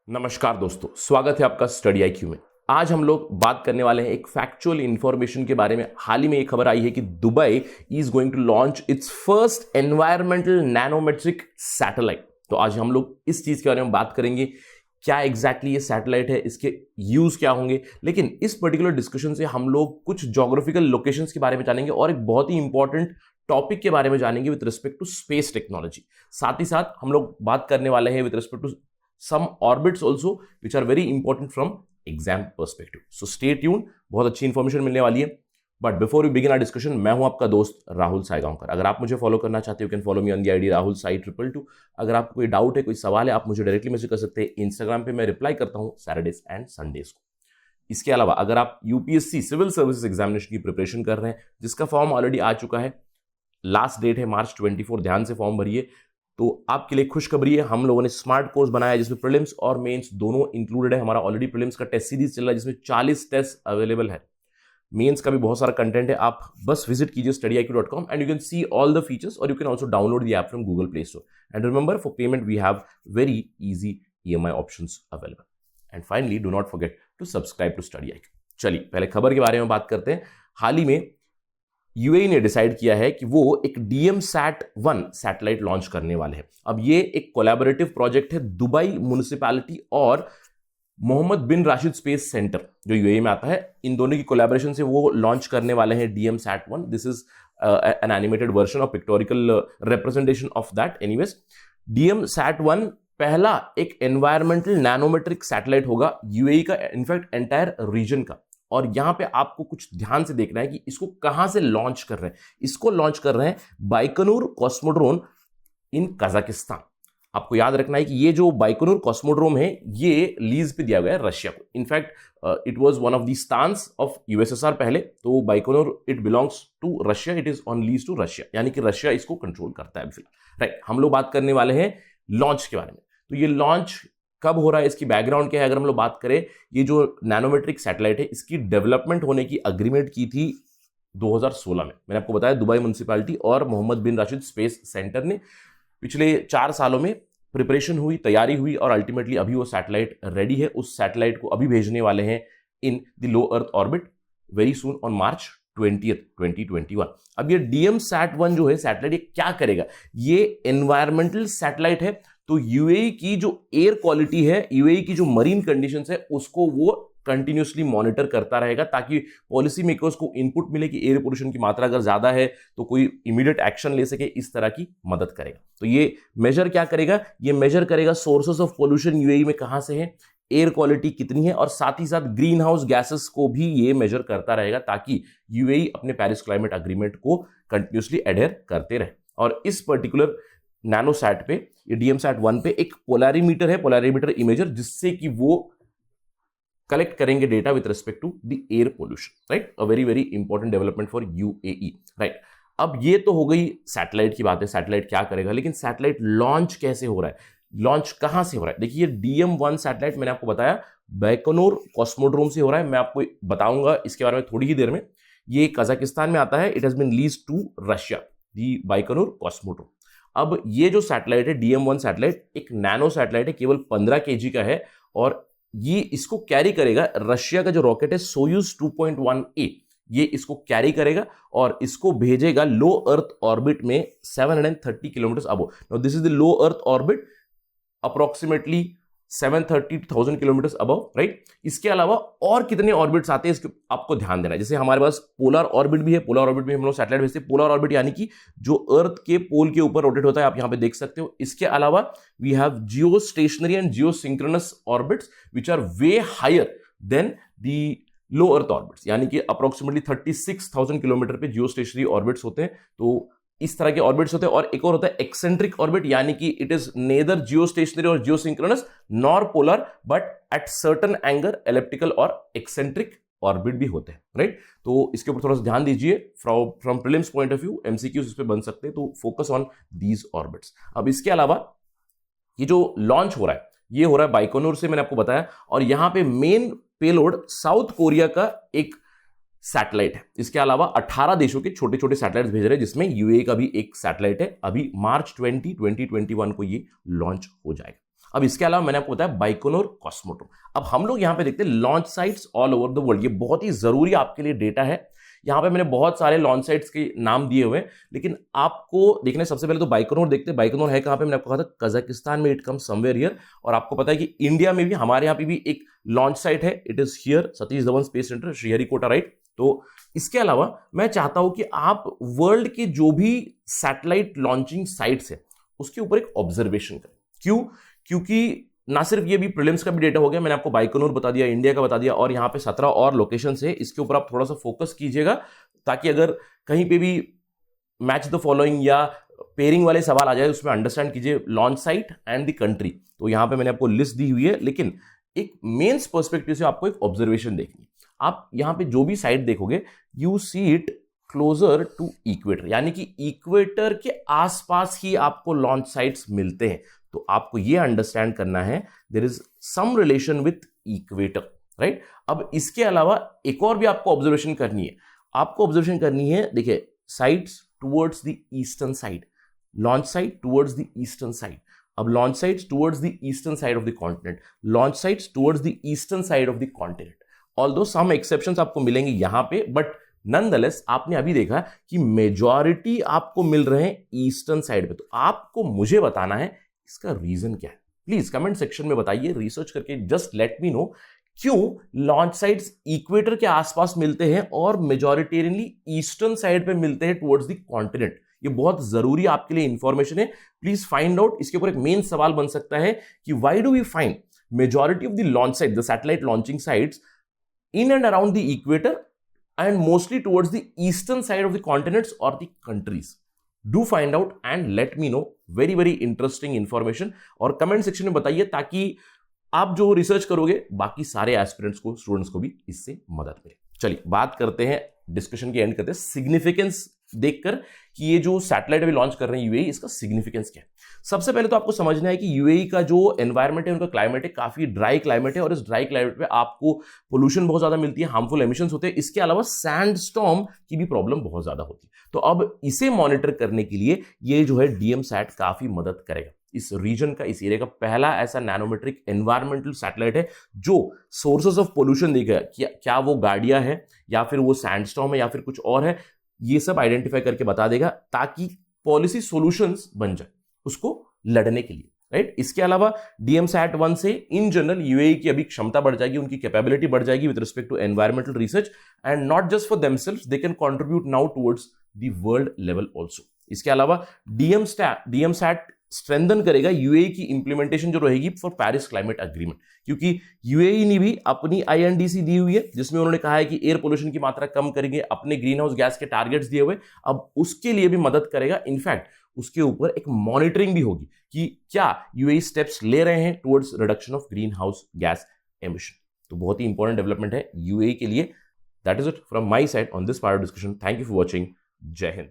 नमस्कार दोस्तों, स्वागत है आपका स्टडी आईक्यू में। आज हम लोग बात करने वाले हैं एक फैक्चुअल इंफॉर्मेशन के बारे में। हाल ही में एक खबर आई है कि Dubai is going to launch its first environmental nanometric satellite. तो आज हम लोग इस चीज के बारे में बात करेंगे, क्या एग्जैक्टली ये सैटेलाइट है, इसके यूज क्या होंगे। लेकिन इस पर्टिकुलर डिस्कशन से हम लोग कुछ ज्योग्राफिकल लोकेशंस के बारे में जानेंगे और एक बहुत ही इंपॉर्टेंट टॉपिक के बारे में जानेंगे with respect to space technology. साथ ही साथ हम लोग बात करने वाले हैं with respect to some orbits also which are very important from exam perspective. So stay tuned, बहुत अच्छी इंफॉर्मेशन मिलने वाली है। But before we begin our discussion, मैं हूं आपका दोस्त राहुल सायगांवकर। अगर आप मुझे फॉलो करना चाहते हो, you can follow me on the ID Rahul Sai 222। अगर आपको कोई डाउट है, कोई सवाल है, आप मुझे डायरेक्टली मैसेज कर सकते हैं। इंस्टाग्राम पे मैं रिप्लाई करता हूं सैटरडेज एंड संडेज को। इसके अलावा अगर आप यूपीएससी सिविल सर्विसेज एग्जामिनेशन की प्रिपरेशन कर रहे हैं, जिसका फॉर्म ऑलरेडी आ चुका है, लास्ट डेट है मार्च 24, ध्यान से फॉर्म भरिए। तो आपके लिए खुशखबरी है, हम लोगों ने स्मार्ट कोर्स बनाया है जिसमें प्रीलिम्स और मेंस दोनों इंक्लूडेड है। हमारा ऑलरेडी प्रीलिम्स का टेस्ट सीरीज चल रहा है जिसमें 40 टेस्ट अवेलेबल है। मेंस का भी बहुत सारा कंटेंट है। आप बस विजिट कीजिए studyIQ.com and you can see all the features और you can also download the app from Google play store. And remember, for payment we have very easy EMI options available. And finally, do not forget to subscribe to StudyIQ। चलिए पहले खबर के बारे में बात करते हैं। हाल ही में यूएई ने डिसाइड किया है कि वो एक DMSat-1 सैटेलाइट लॉन्च करने वाले हैं। अब ये एक कोलैबोरेटिव प्रोजेक्ट है दुबई म्युनिसिपैलिटी और मोहम्मद बिन राशिद स्पेस सेंटर जो यूएई में आता है। इन दोनों की कोलैबोरेशन से वो लॉन्च करने वाले हैं DMSat-1। This is an animated version of pictorial representation of that. Anyways, DMSat-1 पहला एक एनवायरमेंटल नैनोमेट्रिक सैटेलाइट होगा यूएई का, इनफैक्ट एंटायर रीजन का। और यहां पे आपको कुछ ध्यान से देखना है कि इसको कहां से लॉन्च कर रहे हैं। इसको लॉन्च कर रहे हैं बाइकोनूर कॉस्मोड्रोम इन कजाकिस्तान। आपको याद रखना है कि ये जो बाइकोनूर कॉस्मोड्रोम है, ये लीज पे दिया गया है रशिया को। In fact it was one of the stance of USSR पहले। तो Baikonur it belongs to Russia, it is on lease to Russia, यानी कि रशिया इसको कंट्रोल करता है फिलहाल। राइट, हम लोग बात करने वाले हैं लॉन्च के बारे में। तो ये लॉन्च कब हो रहा है, इसकी बैकग्राउंड क्या है, अगर हम लोग बात करें, ये जो नैनोमेट्रिक सैटेलाइट है इसकी डेवलपमेंट होने की अग्रीमेंट की थी 2016 में। मैंने आपको बताया दुबई म्युनिसिपैलिटी और मोहम्मद बिन राशिद स्पेस सेंटर ने पिछले 4 सालों में प्रिपरेशन हुई, तैयारी हुई और अल्टीमेटली अभी वो सैटेलाइट रेडी है। उस सैटेलाइट को अभी भेजने वाले हैं in the low earth orbit very soon on March 20th 2021। अब ये DMSat-1 जो है सैटेलाइट, ये क्या करेगा? ये एनवायरमेंटल सैटेलाइट है। तो यूएई की जो एयर क्वालिटी है, यूएई की जो मरीन कंडीशंस है, उसको वो कंटिन्यूसली मॉनिटर करता रहेगा ताकि पॉलिसी मेकर्स को इनपुट मिले कि एयर पोल्यूशन की मात्रा अगर ज्यादा है तो कोई इमीडिएट एक्शन ले सके, इस तरह की मदद करेगा। तो ये मेजर क्या करेगा? ये मेजर करेगा सोर्सेस ऑफ पोल्यूशन यूएई में कहां से है, एयर क्वालिटी कितनी है, और साथ ही साथ ग्रीन हाउस गैसेस को भी ये मेजर करता रहेगा ताकि यूएई अपने पेरिस क्लाइमेट अग्रीमेंट को कंटिन्यूसली एडहेर करते रहे। और इस पर्टिकुलर नैनोसैट पे, ये DMSat-1 पे एक पोलैरीमीटर है, पोलैरीमीटर इमेजर, जिससे कि वो कलेक्ट करेंगे data with respect to the air pollution. Right, a very very important development for UAE. Right, अब ये तो हो गई सैटेलाइट की बात है, सैटेलाइट क्या करेगा। लेकिन सैटेलाइट लॉन्च कैसे हो रहा है, लॉन्च कहां से हो रहा है? देखिए, DM-1 सैटेलाइट मैंने आपको बताया बाइकोनूर कॉस्मोड्रोम से हो रहा है। मैं आपको बताऊंगा इसके बारे में थोड़ी ही देर में। ये कजाकिस्तान में आता है। It has been leased to Russia, the Baikonur cosmodrome. अब ये जो सैटेलाइट है DM-1 सैटेलाइट, एक नैनो सैटेलाइट है, केवल 15 kg का है। और ये इसको कैरी करेगा रशिया का जो रॉकेट है सोयूज 2.1A, ये इसको कैरी करेगा और इसको भेजेगा लो अर्थ ऑर्बिट में 730 kilometre above. Now this is the low earth orbit, approximately 730,000 kilometre above. Right, इसके अलावा और कितने ऑर्बिट्स आते हैं इसके आपको ध्यान देना है। जैसे हमारे पास पोलर ऑर्बिट भी है, पोलर ऑर्बिट में हम लोग सैटेलाइट भेजते हैं। पोलर ऑर्बिट यानी कि जो अर्थ के पोल के ऊपर रोटेट होता है, आप यहां पे देख सकते हो। इसके अलावा we have geostationary and geosynchronous orbits which are way higher than the low earth orbits, यानी कि अप्रोक्सीमेटली 36,000 किलोमीटर पे जियो स्टेशनरी ऑर्बिट्स होते हैं। तो इस तरह के ऑर्बिट्स होते हैं। और एक और होता है एक्सेंट्रिक ऑर्बिट, यानी कि it is neither geostationary और geosynchronous nor polar, but at certain angle elliptical और एक्सेंट्रिक ऑर्बिट भी होते हैं। राइट, तो इसके ऊपर थोड़ा सा ध्यान दीजिए। From prelims point of view MCQs इस पे बन सकते हैं, तो फोकस ऑन दीज ऑर्बिट्स। अब इसके अलावा ये जो लॉन्च हो रहा है, ये हो रहा है बाइकोनूर से, मैंने आपको बताया। और यहां पे मेन पेलोड साउथ कोरिया का एक सैटेलाइट है। इसके अलावा 18 देशों के छोटे छोटे सैटेलाइट्स भेज रहे हैं, जिसमें यूएई का भी एक सैटेलाइट है। अभी मार्च 2021 को ये लॉन्च हो जाएगा। अब इसके अलावा मैंने आपको बताया बाइकोनोर, कॉस्मोड्रोम। अब हम लोग यहां पे देखते हैं launch sites all over the world. ये बहुत ही जरूरी आपके लिए डेटा है। यहां पे मैंने बहुत सारे लॉन्च साइट्स के नाम दिए हुए हैं, लेकिन आपको देखने सबसे पहले तो बाइकोनोर देखते हैं। बाइकोनोर है कहां पे? मैंने आपको कहा था कजाकिस्तान में, इट कम समवेयर हियर। और आपको पता है कि इंडिया में भी, हमारे यहां पे भी एक लॉन्च साइट है, it is here, Satish Dhawan space centre, Sriharikota, right. तो इसके अलावा मैं चाहता हूं कि आप वर्ल्ड के जो भी सैटेलाइट लॉन्चिंग साइट्स है उसके ऊपर एक ऑब्जर्वेशन करें। क्यों? क्योंकि ना सिर्फ ये भी प्रीलिम्स का भी डेटा हो गया, मैंने आपको बाइकोनोर बता दिया, इंडिया का बता दिया, और यहां पे 17 और लोकेशन है। इसके ऊपर आप थोड़ा सा फोकस कीजिएगा, ताकि अगर कहीं पे भी मैच द फॉलोइंग या पेयरिंग वाले सवाल आ जाए उसमें अंडरस्टैंड कीजिए launch site and the country. तो यहां पे मैंने आपको लिस्ट दी हुई है, लेकिन एक मेंस पर्सपेक्टिव से आपको एक ऑब्जर्वेशन देखनी है। आप यहां पे जो भी साइट देखोगे, you see it closer to equator, यानी कि इक्वेटर के आसपास ही आपको लॉन्च साइट्स मिलते हैं। तो आपको यह अंडरस्टैंड करना है there is some relation with equator, right. अब इसके अलावा एक और भी आपको ऑब्जर्वेशन करनी है। आपको ऑब्जर्वेशन करनी है, देखिए, sites towards the eastern side, launch site towards the eastern side. अब launch sites towards the eastern side of the continent, launch sites towards the eastern side of the continent. Although some exceptions आपको मिलेंगे यहां पे, but nonetheless आपने अभी देखा कि majority आपको मिल रहे हैं ईस्टर्न साइड पे। तो आपको मुझे बताना है इसका रीजन क्या है। प्लीज कमेंट सेक्शन में बताइए, रिसर्च करके जस्ट लेट मी नो क्यों लॉन्च साइट्स इक्वेटर के आसपास मिलते हैं और मेजॉरिटेरियनली ईस्टर्न साइड पे मिलते हैं टुवर्ड्स द कॉन्टिनेंट। ये बहुत जरूरी आपके लिए इंफॉर्मेशन है, प्लीज फाइंड आउट। इसके ऊपर एक मेन सवाल बन सकता है कि why do we find majority of the launch site, the satellite launching sites in and around the equator and mostly towards the eastern side of the continents or the countries? Do find out and let me know. Very very interesting information, और comment section में बताइए, ताकि आप जो research करोगे बाकी सारे aspirants को, स्टूडेंट्स को भी इससे मदद मिले। चलिए बात करते हैं, डिस्कशन के एंड करते हैं सिग्निफिकेंस देखकर कि ये जो सैटेलाइट अभी लॉन्च कर रहे हैं यूएई, इसका सिग्निफिकेंस क्या है। सबसे पहले तो आपको समझना है कि यूएई का जो एनवायरनमेंट है, उनका क्लाइमेट है, काफी ड्राई क्लाइमेट है, और इस ड्राई क्लाइमेट पे आपको पोल्यूशन बहुत ज्यादा मिलती है, हार्मफुल एमिशंस होते हैं। इसके अलावा सैंडस्टॉर्म की भी प्रॉब्लम बहुत ज्यादा होती है। तो अब इसे मॉनिटर करने के लिए ये जो है डीएमसैट काफी मदद करेगा। इस रीजन का, इस एरिया का पहला ऐसा नैनोमेट्रिक एनवायरमेंटल सैटेलाइट है जो सोर्सेस ऑफ पोल्यूशन देगा, क्या वो गाड़ियां है या फिर वो सैंडस्टॉर्म है या फिर कुछ और है, ये सब आइडेंटिफाई करके बता देगा, ताकि पॉलिसी सॉल्यूशंस बन जाए उसको लड़ने के लिए, राइट। इसके अलावा डीएमसैट 1 से इन जनरल यूएई की अभी क्षमता बढ़ जाएगी, उनकी कैपेबिलिटी बढ़ जाएगी with respect to environmental research, and not just for themselves, they can contribute now towards the world level also. इसके अलावा डीएमसैट स्ट्रेंथन करेगा यूएई की इंप्लीमेंटेशन जो रहेगी फॉर पेरिस क्लाइमेट एग्रीमेंट, क्योंकि यूएई ने भी अपनी आईएनडीसी दी हुई है, जिसमें उन्होंने कहा है कि एयर पोल्यूशन की मात्रा कम करेंगे, अपने ग्रीन हाउस गैस के टारगेट्स दिए हुए। अब उसके लिए भी मदद करेगा। इनफैक्ट उसके ऊपर एक मॉनिटरिंग भी होगी कि क्या यूएई स्टेप्स ले रहे हैं towards reduction of green house gas emission. तो बहुत ही इंपॉर्टेंट डेवलपमेंट है यूएई के लिए। That is it from my side on this part of discussion. Thank you for watching. जय हिंद।